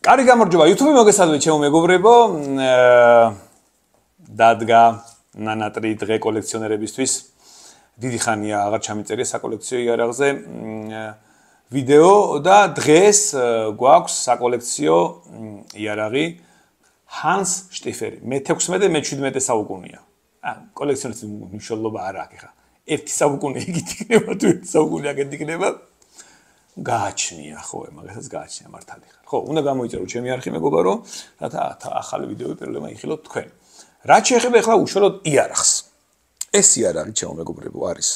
კარგი გამარჯობა YouTube მოგესალმებით ჩემო მეგობრებო დადგა ნანატრი დღე კოლექციონერებისთვის დიდი ხანია აღარ ჩამიწერია საკოლექციო იარაღზე ვიდეო და დღეს გვაქვს საკოლექციო იარაღი Hans Stieferi მე-16 მე-17 საუკუნეა კოლექციონერის მნიშვნელობა არ აქვს ხა ერთი საუკუნე იგივე იქნება თუ ერთი საუკუნე აგეთ იქნება გააჩნია ხო მაგასაც გააჩნია მართალი ხარ ხო უნდა გამოიწერო ჩემი არხი მეგობარო რათა ახალი ვიდეოები პირველმა იხილოთ თქვენ რაც შეეხება ახლა უშუალოდ იარაღს ეს იარაღი ჩემო მეგობრებო არის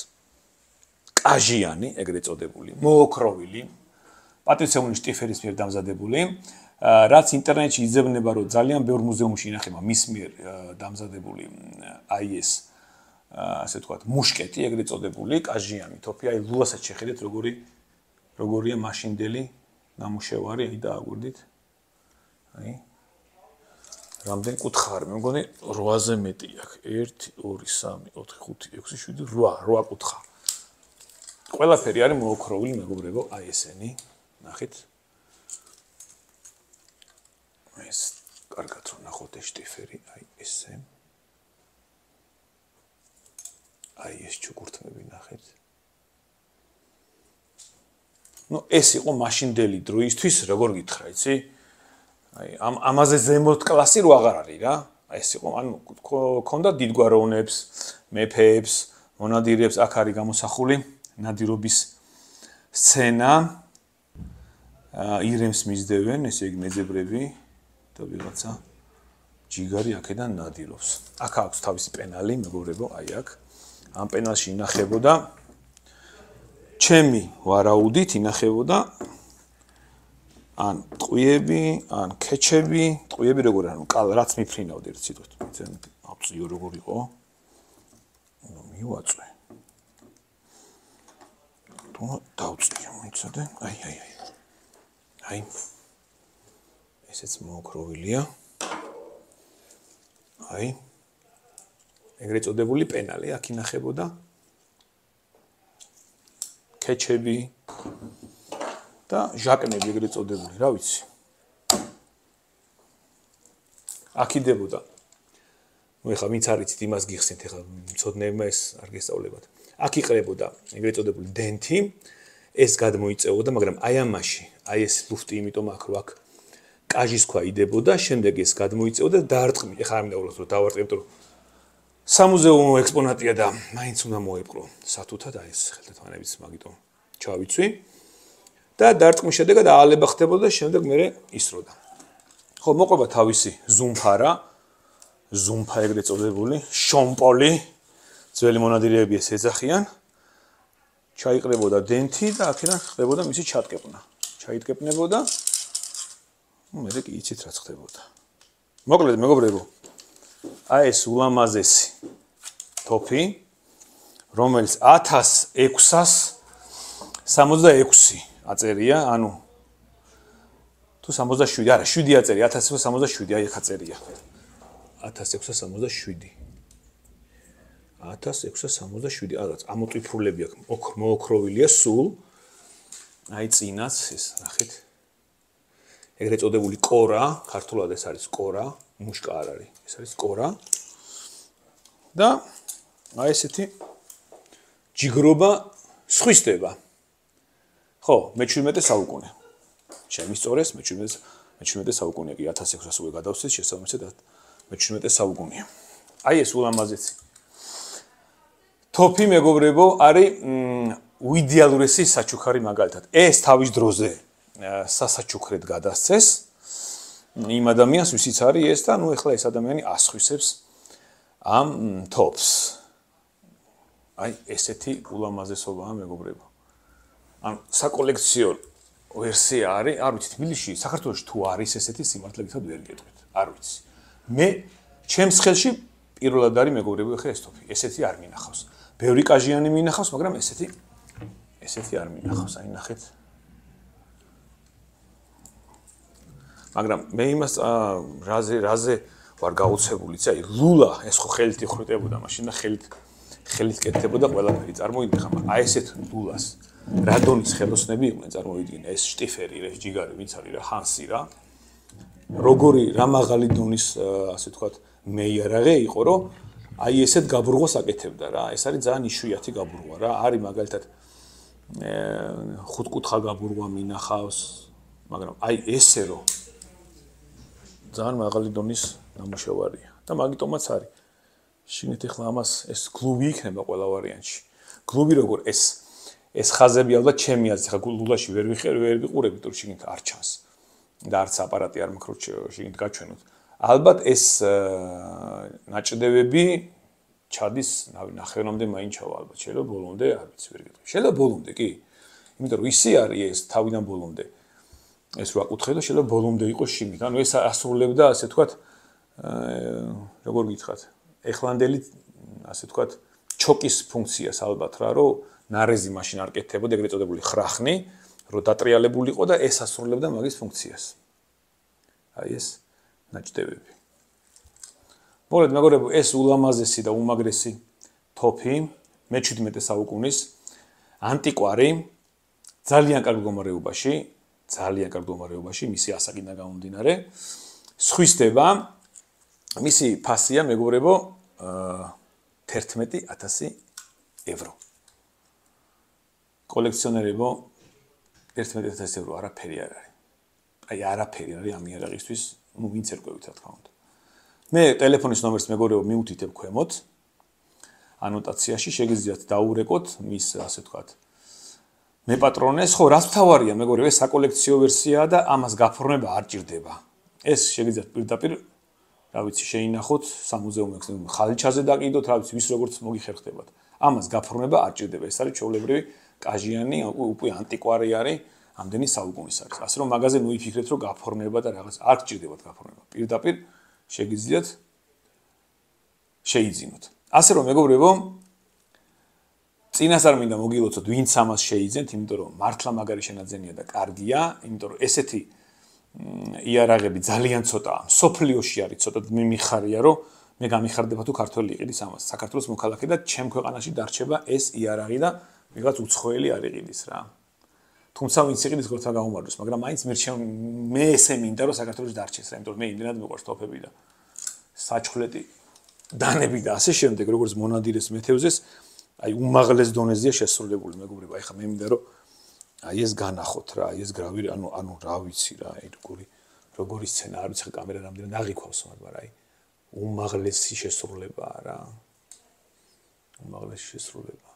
კაჟიანი ეგრეთ წოდებული მოოქროვილი პატრიცია შტიფერის მიერ დამზადებული რაც ინტერნეტში იძებნება რომ ძალიან ბევრ მუზეუმში ინახება მის მიერ დამზადებული აი ეს ასე ვთქვათ მუშკეტი ეგრეთ წოდებული კაჟიანი თოფი აი ლულასაც შეხედეთ როგორია მაშინდელი ნამუშევარი აი დააგვირდით აი რამდენი კუთხა არის მე მგონი 8-ზე მეტი აქვს 1 2 3 4 5 6 7 8 კუთხა ყველაფერი არის მოოქროვილი მეგობრებო აი ესენი ნახეთ ეს კარგად რომ ნახოთ ეს შტიფერი აი ესე აი ეს ჩუქურთმები ნახეთ ну ეს იყო მაშინდელი დროისთვის როგორ გითხრა იცი აი ამაზე ზემოთ კლასი რო აღარ არის რა აი ეს იყო ანუ ქონდა დიდგვაროვნებს მეფეებს მონადირეებს აქ არის გამოსახული ნადირობის სცენა ირემს მისდევენ ესე იგი მეძებრები და ვიღაცა ჯიგარი აქედან ნადირობს აქ აქვს თავისი პენალი მეგობრებო აი აქ ამ პენალში ინახებოდა ჩემი ვარაუდით ინახებოდა ან ტყვიები, ან ქეჩები, ტყვიები როგორ ანუ რაც მიფრინავდი ერთ სიტყვით. ძალიან აბწიო როგორ იყო. ნუ მივაწვე. თუ დავწიო მოიცადე. აი. აი. ესეც მოოქროვილია. აი. ეგრეთ წოდებული პენალი აქ ინახებოდა. ქეჩები და ჟაკნები ეგრეთ წოდებული, რა ვიცი. აქიდებოდა. ნუ ეხლა ვინც არიცით იმას გიხსენთ, ეხლა მცოდნეებმა ეს არ გესწავლებათ. აქ იყრებოდა ეგრეთ წოდებული დენთი, ეს გადმოიწევოდა, მაგრამ აი ამაში, აი ეს ლუფტი, იმიტომ აქ რო აქ კაჟის ქვა იდებოდა, შემდეგ ეს გადმოიწევოდა და დაარტყმი. ეხლა არ მინდა უბრალოდ რომ დავარტყმებთ, რომ სამუზეუმო ექსპონატია და მაინც უნდა მოეპყრო სათუთად აი ეს ხელთათმანებიც მაგიტომ ჩავიცვი. და დარტყმის შედეგად აალება ხდებოდა და შემდეგ მე ისროდა. ხო, მოყვება თავისი ზუმფარა, ზუმფა ეგრეთ წოდებული, შომპოლი, ძველი მონადირეები ეს ეძახიან. ჩაიყრებოდა დენთი და აქედან ხდებოდა მისი ჩატკეპნა. ჩაიტკეპნებოდა. მე კი იცით რაც ხდებოდა. მოკლედ მეგობრებო, აი ეს ულამაზესი თოფი, რომელიც 1666 აწერია, ანუ თუ 67, არა, 7 აწერია, 1667, აი ხა წერია. 1667. 1667, რაღაც ამოტვიფრულები აქვს, მოოქროვილია სულ. აი წინაც ეს, ნახეთ. ეგრეთ წოდებული კორა, ქართულად ეს არის კორა, მუშკა არ არის, ეს არის კორა. და აი ესეთი ჯიგრობა სხვისდება. ხო, მე-17 საუკუნე. შემისწორეს მე-17 საუკუნე კი 1600 უკვე გადავსვით შესაბამისად მე-17 საუკუნეა. აი ეს ულამაზესი თოფი მეგობრებო არის უიდეალურესი საჩუქარი მაგალითად. ეს თავის დროზე სასაჩუქრად გადასცეს იმ ადამიანს ვისიც არის ეს და ნუ ეხლა ეს ადამიანი ასხვისებს ამ თოფს. აი ესეთი ულამაზესობაა მეგობრებო. ან საკოლექციო ვერსია არის, არ ვიცი თბილისში, საქართველოში თუ არის ესეთი სიმართლეებითად ვერ გეტყვით, არ ვიცი. მე ჩემს ხელში პირველად არის მეგობრებო ხე ეს თოფი, ესეთი არ მინახავს. ბევრი კაჟიანი მინახავს, მაგრამ ესეთი არ მინახავს, აი ნახეთ. მაგრამ მე იმას რაზე ვარ გაუცებული, იცი, აი ლულა ეს ხო ხელით იხრუტებოდა, მაშინ და ხელით კეთდებოდა ყველაფერი, წარმოიდგინე ხა, აი ესეთ ლულას. რადონის ხელოსნები იყვნენ წარმოიდგინე ეს შტიფერი ეს ჯიგარი ვინც არის რა ჰანსი რა როგორი რა მაღალი დონის ასე ვთქვათ მეიარაღე იყო, რომ აი ესეთ გაბრუღვას აკეთებდა რა. ეს არის ძალიან იშვიათი გაბრუღვა რა. არის მაგალითად ხუთკუთხა გაბრუღვა მინახავს, მაგრამ აი ესე რომ ძალიან მაღალი დონის ნამუშევარია და მაგიტომაც არის. შიგნით ახლა ამას ეს გლუვი იქნება ყველა ვარიანტში. გლუვი როგორ ეს ხაზები ალბათ ჩემი აზრით ახლა ლულაში ვერ ვიყურებ, იმიტომ რომ შიგნით არ ჩანს. და არც აპარატი არ მაქვს რომ შეგინთ გაჩვენოთ. ალბათ ეს ნაჭდებები ჩადის ნახევრამდე მაინც ჩავა ალბათ. შეიძლება ბოლომდე, არ ვიცი, ვერ გეტყვი. შეიძლება ბოლომდე კი. იმიტომ რომ ისი არის ეს თავიდან ბოლომდე. ეს რა კუთხე და შეიძლება ბოლომდე იყოს შიგნით. ანუ ეს ასრულებდა ასე ვთქვათ როგორ გითხრათ? ეხლანდელი ასე ვთქვათ ჩოკის ფუნქციას ალბათ რა, რომ ნარეზი მაშინ არ კეთდებოდა, ეგრეთ წოდებული ხრახნი. რომ დატრიალებული იყო და ეს ასრულებდა მაგის ფუნქციას. აი ეს ნაჭდებები. მოგეთ მეგობრებო, ეს ულამაზესი და უმაგრესი თოფი მე-17 საუკუნის ანტიკვარი ძალიან კარგ მდგომარეობაში, მისი ასაკიდან გამომდინარე, სხვისდება მისი ფასია მეგობრებო 11,000 евро. კოლექციონერებო 11,000 евро არაფერი არ არის. აი არაფერი არის ამ იარაღისთვის, ну ვინც ერკვევით რა თქმა უნდა. მე ტელეფონის ნომერს მეგობრებო მიუთითებ ქვემოთ. ანოტაციაში შეგიძლიათ დაურეკოთ მის ასე ვთქვათ. მე პატრონეს, ხო, რაც თავარია მეგობრებო, ეს საკოლექციო ვერსიაა და ამას გაფორმება არ ჭირდება. ეს შეგიძლიათ პირდაპირ, რა ვიცი, შეინახოთ სამუზეუმოებს, ხალიჩაზე დაკიდოთ, რა ვიცი, ვის როგორც მოგიხერხდებათ. ამას გაფორმება არ ჭირდება. ეს არის ჩვეულებრივი კაჟიანი, უკვე ანტიკვარი არის, ამდენი საუკუნის არის. ასე რომ მაგაზე მოიფიქრეთ, რომ გაფორმება და რაღაც არ გჭირდებათ გაფორმება. პირდაპირ შეგიძლიათ შეიძინოთ. ასე რომ მეგობრებო, წინასწარ მინდა მოგილოცოთ, ვინც ამას შეიძენთ, იმიტომ რომ მართლა მაგარი შენაძენია და კარგია, იმიტომ რომ ესეთი იარაღები ძალიან ცოტაა. სოფლიოში არის ცოტა მე მიხარია, რომ მე გამიხარდება თუ ქართველი იყიდის ამას. საქართველოს მოქალაქე და ჩემ ქვეყანაში დარჩება ეს იარაღი და ვიღაც უცხოელი არ იყიდის რა. თუმცა ვინც იყიდის გორთა გაუმარჯოს, მაგრამ მაინც მე ესე მინდა რომ საქართველოს დარჩეს რა, იმიტომ რომ მე იმდენად მიყვარს თოფები და საჩხლეტი დანები და ასე შემდეგ, როგორც მონადირეს მეთევზეს, აი უმაღლეს დონეზეა შესრულებული მეგობრებო. აი ხა მე მინდა რომ აი ეს განახოთ რა, აი ეს გრავი, ანუ რა ვიცი რა, აი როგორი სცენა, არ ვიცი ხა კამერა რამდენად აღიქვავს, მაგრამ აი უმაღლესი შესრულებაა რა. უმაღლესი შესრულება.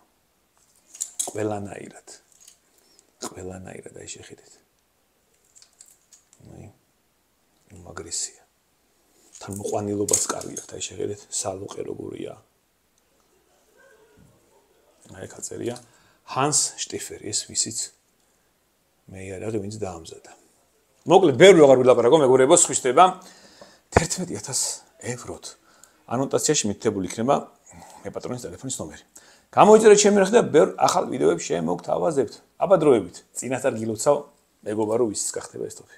ყველანაირად აი შეხედეთ. აი უმაგრესია. თან მოყვანილობაც კარგი აქვს, აი შეხედეთ, სალოყე როგორია. აი კაწერია ჰანს შტიფერი, ეს ვისიც მე იარაღი ვინც დაამზადა. მოკლედ ბევრი აღარ ვილაპარაკო მეგობრებო, სხვისდება 11,000 ევროთ. ანოტაციაში მითითებული იქნება მე პატრონის ტელეფონის ნომერი. გამოიწერეთ ჩემი რახე და ბევრ ახალ ვიდეოებს შემოგთავაზებთ. აბა დროებით, წინასწარ გილოცავ მეგობარო ვისიც გახდება ეს თოფი.